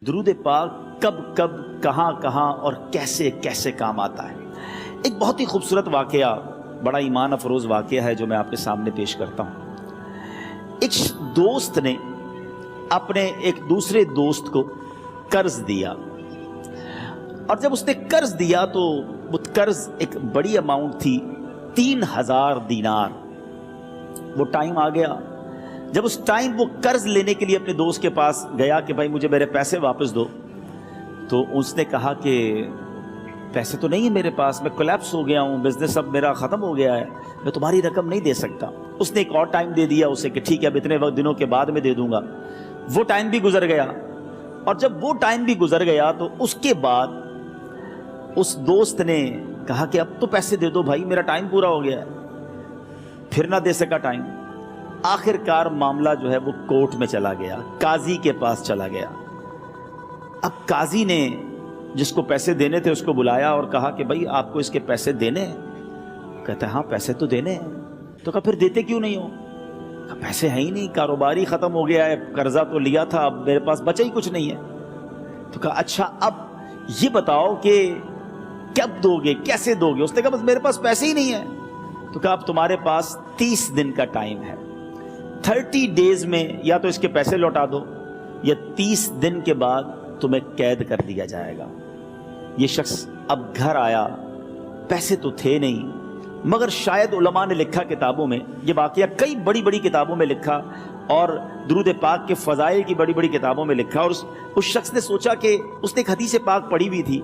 درود پاک کب کب کہاں کہاں اور کیسے کیسے کام آتا ہے۔ ایک بہت ہی خوبصورت واقعہ، بڑا ایمان افروز واقعہ ہے جو میں آپ کے سامنے پیش کرتا ہوں۔ ایک دوست نے اپنے ایک دوسرے دوست کو قرض دیا، اور جب اس نے قرض دیا تو وہ قرض ایک بڑی اماؤنٹ تھی، 3000 دینار۔ وہ ٹائم آ گیا جب اس ٹائم وہ قرض لینے کے لیے اپنے دوست کے پاس گیا کہ بھائی مجھے میرے پیسے واپس دو، تو اس نے کہا کہ پیسے تو نہیں ہے میرے پاس، میں کولیپس ہو گیا ہوں، بزنس اب میرا ختم ہو گیا ہے، میں تمہاری رقم نہیں دے سکتا۔ اس نے ایک اور ٹائم دے دیا اسے کہ ٹھیک ہے اب اتنے وقت دنوں کے بعد میں دے دوں گا۔ وہ ٹائم بھی گزر گیا، اور جب وہ ٹائم بھی گزر گیا تو اس کے بعد اس دوست نے کہا کہ اب تو پیسے دے دو بھائی، میرا ٹائم پورا ہو گیا ہے۔ پھر نہ دے سکا ٹائم۔ آخر کار معاملہ جو ہے وہ کورٹ میں چلا گیا، قاضی کے پاس چلا گیا۔ اب قاضی نے جس کو پیسے دینے تھے اس کو بلایا اور کہا کہ بھائی آپ کو اس کے پیسے دینے ہیں؟ کہتا ہے ہاں پیسے تو دینے ہیں۔ تو کہا پھر دیتے کیوں نہیں ہو؟ کہا پیسے ہیں ہی نہیں، کاروباری ختم ہو گیا ہے، قرضہ تو لیا تھا، اب میرے پاس بچا ہی کچھ نہیں ہے۔ تو کہا اچھا اب یہ بتاؤ کہ کب دو گے، کیسے دو گے؟ اس نے کہا بس میرے پاس پیسے ہی نہیں ہیں۔ تو کہا اب تمہارے پاس 30 دن کا ٹائم ہے، 30 ڈیز میں یا تو اس کے پیسے لوٹا دو یا 30 دن کے بعد تمہیں قید کر دیا جائے گا۔ یہ شخص اب گھر آیا، پیسے تو تھے نہیں، مگر شاید علماء نے لکھا کتابوں میں، یہ واقعہ کئی بڑی بڑی کتابوں میں لکھا اور درود پاک کے فضائل کی بڑی بڑی کتابوں میں لکھا، اور اس شخص نے سوچا کہ اس نے ایک حدیث پاک پڑھی ہوئی تھی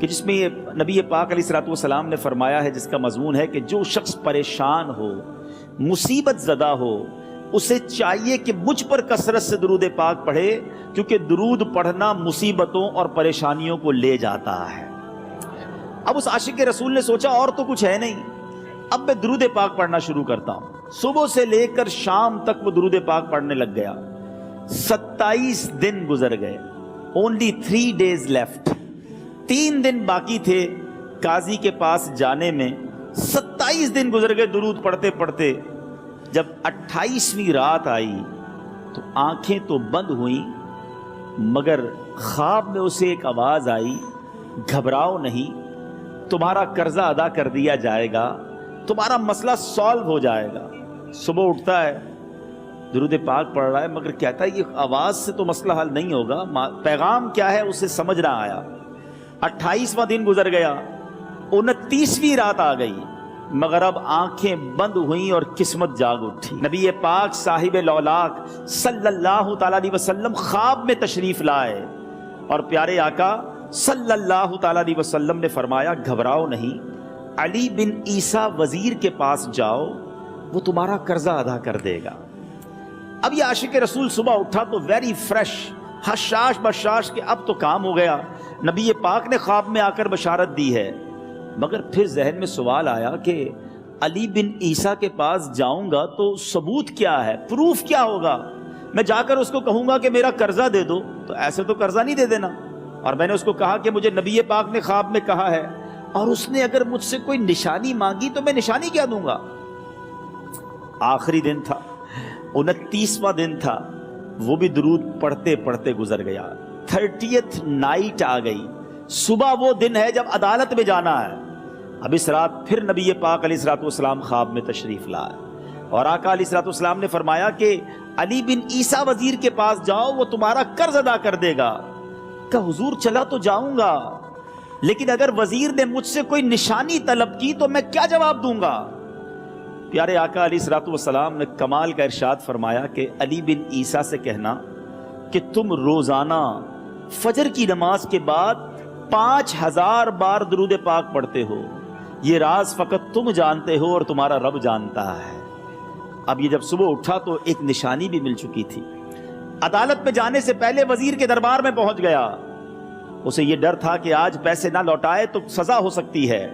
کہ جس میں نبی پاک علیہ الصلوۃ والسلام نے فرمایا ہے، جس کا مضمون ہے کہ جو شخص پریشان ہو، مصیبت زدہ ہو، اسے چاہیے کہ مجھ پر کثرت سے درود پاک پڑھے، کیونکہ درود پڑھنا مصیبتوں اور پریشانیوں کو لے جاتا ہے۔ اب اس عاشق رسول نے سوچا اور تو کچھ ہے نہیں، اب میں درود پاک پڑھنا شروع کرتا ہوں۔ صبح سے لے کر شام تک وہ درود پاک پڑھنے لگ گیا۔ 27 دن گزر گئے، only 3 days left، 3 دن باقی تھے قاضی کے پاس جانے میں۔ 27 دن گزر گئے درود پڑھتے پڑھتے۔ جب 28ویں رات آئی تو آنکھیں تو بند ہوئیں، مگر خواب میں اسے ایک آواز آئی، گھبراؤ نہیں، تمہارا قرضہ ادا کر دیا جائے گا، تمہارا مسئلہ سالو ہو جائے گا۔ صبح اٹھتا ہے، درود پاک پڑھ رہا ہے، مگر کہتا ہے یہ آواز سے تو مسئلہ حل نہیں ہوگا، پیغام کیا ہے اسے سمجھ نہ آیا۔ 28واں دن گزر گیا، 29ویں رات آ گئی، مگر اب آنکھیں بند ہوئیں اور قسمت جاگ اٹھی۔ نبی پاک صاحب لولاک صلی اللہ تعالیٰ علیہ وسلم خواب میں تشریف لائے، اور پیارے آقا صلی اللہ تعالیٰ علیہ وسلم نے فرمایا گھبراؤ نہیں، علی بن عیسیٰ وزیر کے پاس جاؤ، وہ تمہارا قرضہ ادا کر دے گا۔ اب یہ عاشق رسول صبح اٹھا تو ویری فریش، حشاش بشاش کہ اب تو کام ہو گیا، نبی پاک نے خواب میں آ کر بشارت دی ہے۔ مگر پھر ذہن میں سوال آیا کہ علی بن عیسیٰ کے پاس جاؤں گا تو ثبوت کیا ہے، پروف کیا ہوگا؟ میں جا کر اس کو کہوں گا کہ میرا قرضہ دے دو، تو ایسے تو قرضہ نہیں دے دینا۔ اور میں نے اس کو کہا کہ مجھے نبی پاک نے خواب میں کہا ہے، اور اس نے اگر مجھ سے کوئی نشانی مانگی تو میں نشانی کیا دوں گا؟ آخری دن تھا، 29واں دن تھا، وہ بھی درود پڑھتے پڑھتے گزر گیا۔ 30th نائٹ آ گئی، صبح وہ دن ہے جب عدالت میں جانا ہے۔ اب اس رات پھر نبی پاک علیہ الصلوۃ والسلام خواب میں تشریف لائے، اور آقا علیہ الصلوۃ والسلام نے فرمایا کہ علی بن عیسیٰ وزیر کے پاس جاؤ، وہ تمہارا قرض ادا کر دے گا۔ کہ حضور چلا تو جاؤں گا، لیکن اگر وزیر نے مجھ سے کوئی نشانی طلب کی تو میں کیا جواب دوں گا؟ پیارے آقا علیہ الصلوۃ والسلام نے کمال کا ارشاد فرمایا کہ علی بن عیسیٰ سے کہنا کہ تم روزانہ فجر کی نماز کے بعد 5000 بار درود پاک پڑھتے ہو، یہ راز فقط تم جانتے ہو اور تمہارا رب جانتا ہے۔ اب یہ جب صبح اٹھا تو ایک نشانی بھی مل چکی تھی۔ عدالت میں جانے سے پہلے وزیر کے دربار میں پہنچ گیا، اسے یہ ڈر تھا کہ آج پیسے نہ لوٹائے تو سزا ہو سکتی ہے۔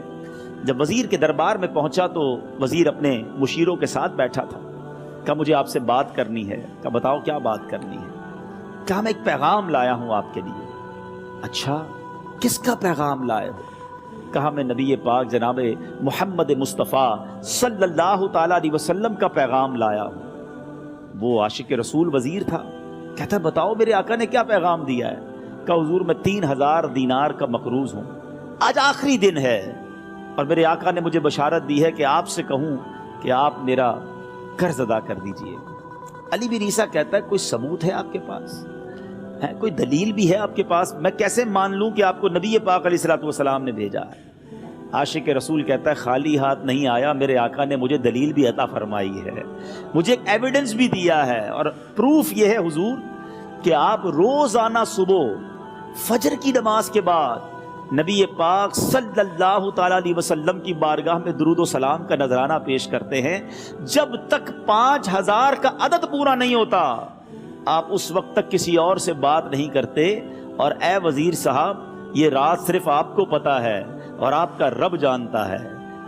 جب وزیر کے دربار میں پہنچا تو وزیر اپنے مشیروں کے ساتھ بیٹھا تھا۔ کہا مجھے آپ سے بات کرنی ہے۔ کہا بتاؤ کیا بات کرنی ہے؟ کہا میں ایک پیغام لایا ہوں آپ کے لیے۔ اچھا کس کا پیغام لائے ہو؟ کہا میں نبی پاک جناب محمد مصطفیٰ صلی اللہ تعالیٰ علیہ وسلم کا پیغام لایا ہوں۔ وہ عاشق رسول وزیر تھا، کہتا ہے بتاؤ میرے آقا نے کیا پیغام دیا ہے؟ کہا حضور میں 3000 دینار کا مقروض ہوں، آج آخری دن ہے اور میرے آقا نے مجھے بشارت دی ہے کہ آپ سے کہوں کہ آپ میرا قرض ادا کر دیجئے۔ علی بن عیسیٰ کہتا ہے کوئی ثبوت ہے آپ کے پاس؟ ہے کوئی دلیل بھی ہے آپ کے پاس؟ میں کیسے مان لوں کہ آپ کو نبی پاک علیہ الصلوۃ والسلام نے بھیجا ہے؟ عاشق رسول کہتا ہے خالی ہاتھ نہیں آیا، میرے آقا نے مجھے دلیل بھی عطا فرمائی ہے، مجھے ایک ایویڈنس بھی دیا ہے، اور پروف یہ ہے حضور کہ آپ روزانہ صبح فجر کی نماز کے بعد نبی پاک صلی اللہ تعالیٰ علیہ وسلم کی بارگاہ میں درود و سلام کا نذرانہ پیش کرتے ہیں۔ جب تک 5000 کا عدد پورا نہیں ہوتا آپ اس وقت تک کسی اور سے بات نہیں کرتے، اور اے وزیر صاحب یہ رات صرف آپ کو پتا ہے اور آپ کا رب جانتا ہے۔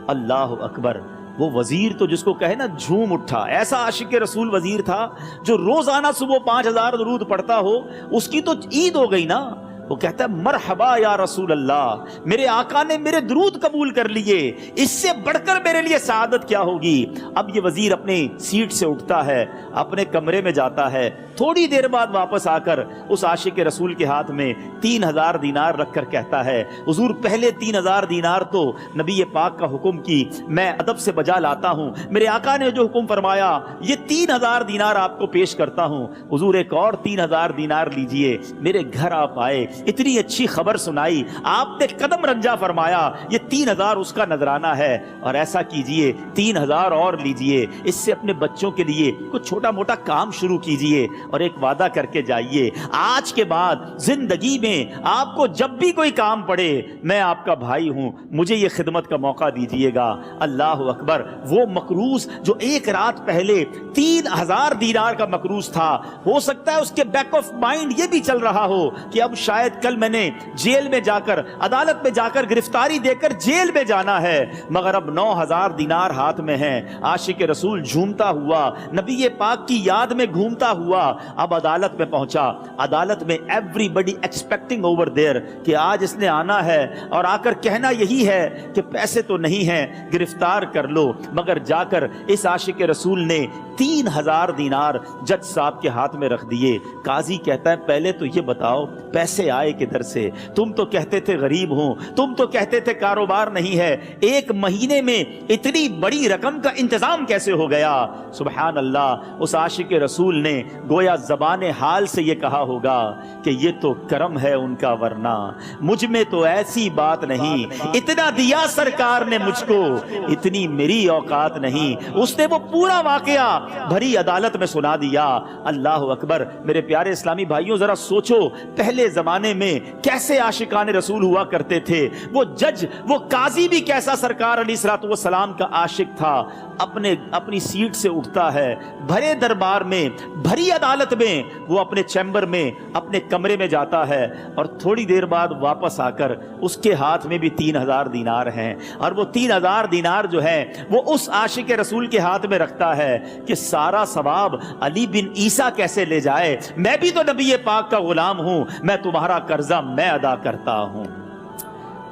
اللہ اکبر! وہ وزیر تو جس کو کہے نا جھوم اٹھا، ایسا عاشق رسول وزیر تھا جو روزانہ صبح 5000 درود پڑھتا ہو، اس کی تو عید ہو گئی نا۔ وہ کہتا ہے مرحبا یا رسول اللہ، میرے آقا نے میرے درود قبول کر لیے، اس سے بڑھ کر میرے لیے سعادت کیا ہوگی۔ اب یہ وزیر اپنے سیٹ سے اٹھتا ہے، اپنے کمرے میں جاتا ہے، تھوڑی دیر بعد واپس آ کر اس عاشق رسول کے ہاتھ میں 3000 دینار رکھ کر کہتا ہے حضور پہلے 3000 دینار تو نبی پاک کا حکم کی میں ادب سے بجا لاتا ہوں، میرے آقا نے جو حکم فرمایا یہ 3000 دینار آپ کو پیش کرتا ہوں، حضور ایک اور 3000 دینار لیجئے۔ میرے گھر آپ آئے، اتنی اچھی خبر سنائی، آپ نے قدم رنجا فرمایا، یہ 3000 اس کا نذرانہ ہے، اور ایسا کیجئے 3000 اور لیجئے، اس سے اپنے بچوں کے لیے کچھ چھوٹا موٹا کام شروع کیجئے، اور ایک وعدہ کر کے جائیے آج کے بعد زندگی میں آپ کو جب بھی کوئی کام پڑے میں آپ کا بھائی ہوں، مجھے یہ خدمت کا موقع دیجئے گا۔ اللہ اکبر! وہ مقروض جو ایک رات پہلے 3000 دینار کا مقروض تھا، ہو سکتا ہے اس کے بیک آف مائنڈ یہ بھی چل رہا ہو کہ اب شاید کل میں نے جیل میں جا کر عدالت میں جا کر گرفتاری دے کر جیل میں جانا ہے، مگر اب 9000 دینار ہاتھ میں ہیں۔ عاشق رسول جھومتا ہوا نبی پاک کی یاد میں گھومتا ہوا اب عدالت میں پہنچا۔ عدالت میں everybody expecting over there کہ آج اس نے آنا ہے اور آ کر کہنا یہی ہے کہ پیسے تو نہیں ہیں، گرفتار کر لو، مگر جا کر اس عاشق رسول نے 3000 دینار جج صاحب کے ہاتھ میں رکھ دیے۔ قاضی کہتا ہے پہلے تو یہ بتاؤ پیسے آئے کدھر سے؟ تم تو کہتے تھے غریب ہوں، تم تو کہتے تھے کاروبار نہیں ہے، ایک مہینے میں اتنی بڑی رقم کا انتظام کیسے ہو گیا؟ سبحان اللہ! اس عاشق رسول نے گویا زبان حال سے یہ کہا ہوگا کہ یہ تو کرم ہے ان کا، ورنہ مجھ میں تو ایسی بات نہیں، اتنا دیا سرکار نے مجھ کو، اتنی میری اوقات نہیں۔ اس نے وہ پورا واقعہ بھری عدالت میں سنا دیا۔ اللہ اکبر! میرے پیارے اسلامی بھائیوں ذرا سوچو پہلے زمانے میں کیسے عاشقان رسول ہوا کرتے تھے۔ وہ جج، وہ قاضی بھی کیسا سرکار علیہ الصلوۃ والسلام کا عاشق تھا۔ اپنی سیٹ سے اٹھتا ہے، بھرے دربار میں، بھری عدالت میں، وہ اپنے چیمبر میں، اپنے کمرے میں جاتا ہے، اور تھوڑی دیر بعد واپس آ کر اس کے ہاتھ میں بھی 3000 دینار ہیں، اور وہ 3000 دینار جو ہے وہ اس عاشق رسول کے ہاتھ میں رکھتا ہے کہ سارا ثواب علی بن عیسیٰ کیسے لے جائے، میں بھی تو نبی پاک کا غلام ہوں، میں تمہارا قرضہ میں ادا کرتا ہوں۔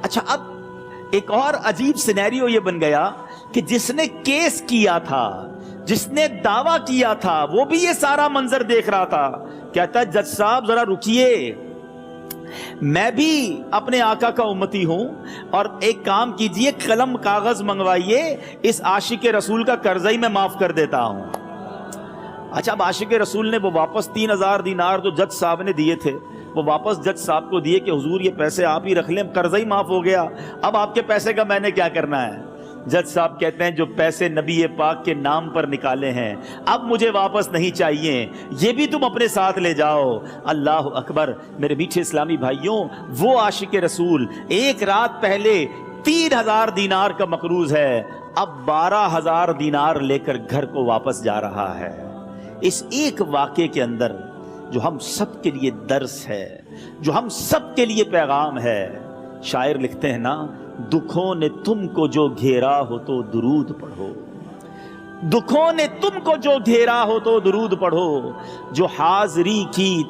اچھا، اب ایک اور عجیب سینیریو یہ بن گیا کہ جس نے کیس کیا تھا، جس نے دعویٰ کیا تھا، وہ بھی یہ سارا منظر دیکھ رہا تھا۔ کہتا ہے جج صاحب ذرا رکیے، میں بھی اپنے آقا کا امتی ہوں، اور ایک کام کیجئے قلم کاغذ منگوائیے، اس عاشق رسول کا قرضہ ہی میں معاف کر دیتا ہوں۔ اچھا، اب عاشق رسول نے وہ واپس 3000 دینار جو جج صاحب نے دیے تھے وہ واپس جج صاحب کو دیے کہ حضور یہ پیسے آپ ہی رکھ لیں، قرضہ ہی معاف ہو گیا، اب آپ کے پیسے کا میں نے کیا کرنا ہے؟ جج صاحب کہتے ہیں جو پیسے نبی پاک کے نام پر نکالے ہیں اب مجھے واپس نہیں چاہیے، یہ بھی تم اپنے ساتھ لے جاؤ۔ اللہ اکبر! میرے میٹھے اسلامی بھائیوں، وہ عاشق رسول ایک رات پہلے 3000 دینار کا مقروض ہے، اب 12000 دینار لے کر گھر کو واپس جا رہا ہے۔ اس ایک واقعے کے اندر جو ہم سب کے لیے درس ہے، جو ہم سب کے لیے پیغام ہے، شاعر لکھتے ہیں نا، دکھوں نے تم کو جو گھیرا ہو تو درود پڑھو، دکھوں نے تم کو جو گھیرا ہو تو درود پڑھو، جو حاضری کی